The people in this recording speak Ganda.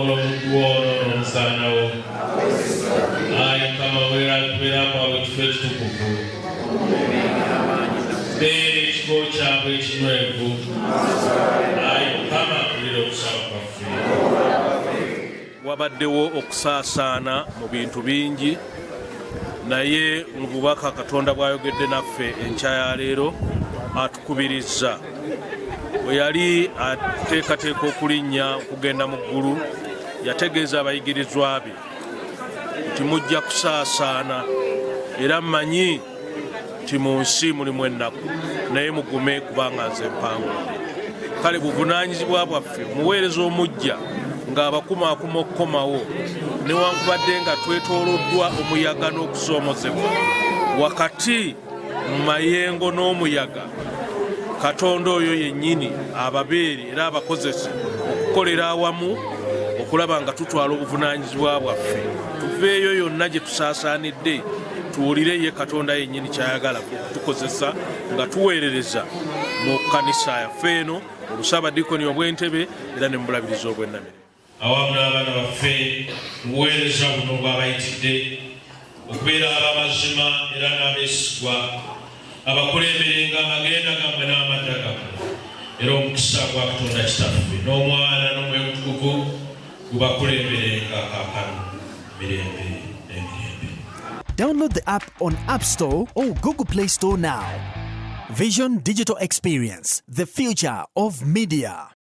Olomuguono Nsanawo. Ayi kama wera kwa wetufetu tukufu. Bere chiko chako ekinywevu. Ayi kama kulira okusaba kwaffe. Wabaddewo okusaasaana mu bintu bingi naye mu bubaka Katonda bw'ayogedde naffe enkya ya leero atukubiriza. Bwe yali ateekateeka okulinnya okugenda mu ggulu yategeeza abayigirizwa be nti mujja kusaasaana era mmanyi nti mu nsi mulimu ennaku naye mugume kubanga nze mpangudde. Kale buvunaanyizibwa bwaffe muweereza omujja ng'abakumaakuma okukomawo newankubadde nga twetooloddwa omuyaga n'okusoomozebwa wakati mu mayengo n'omuyaga. Katonda oyo yennyini ababeeri era abakozese okukolera awamu okulaba nga tutwala obuvunaanyizibwa bwaffe tuveeyo yonna gye tusaasaanidde tuwulire ye Katonda yennyini kyayagala tukozesa nga tuweerereza mu kkanisa yaffe eno obusaabadikoni obw'Entebbe era ne mu bulabirizi obw'Ennamire. Awamu n'abaana baffe tubuweereza buno bw'abayitidde okubeera ab'amazima era n'abeesigwa abakulemberenga amagenda gammwe n'amadda gammwe era omukisa gwa Katonda Kitaffe n'Omwana n'Omwoyo Omutukuvu gubakulemberenga kaakano mirembe n'emirembe. Download the app on App Store or Google Play Store now. Vision Digital Experience, the future of media.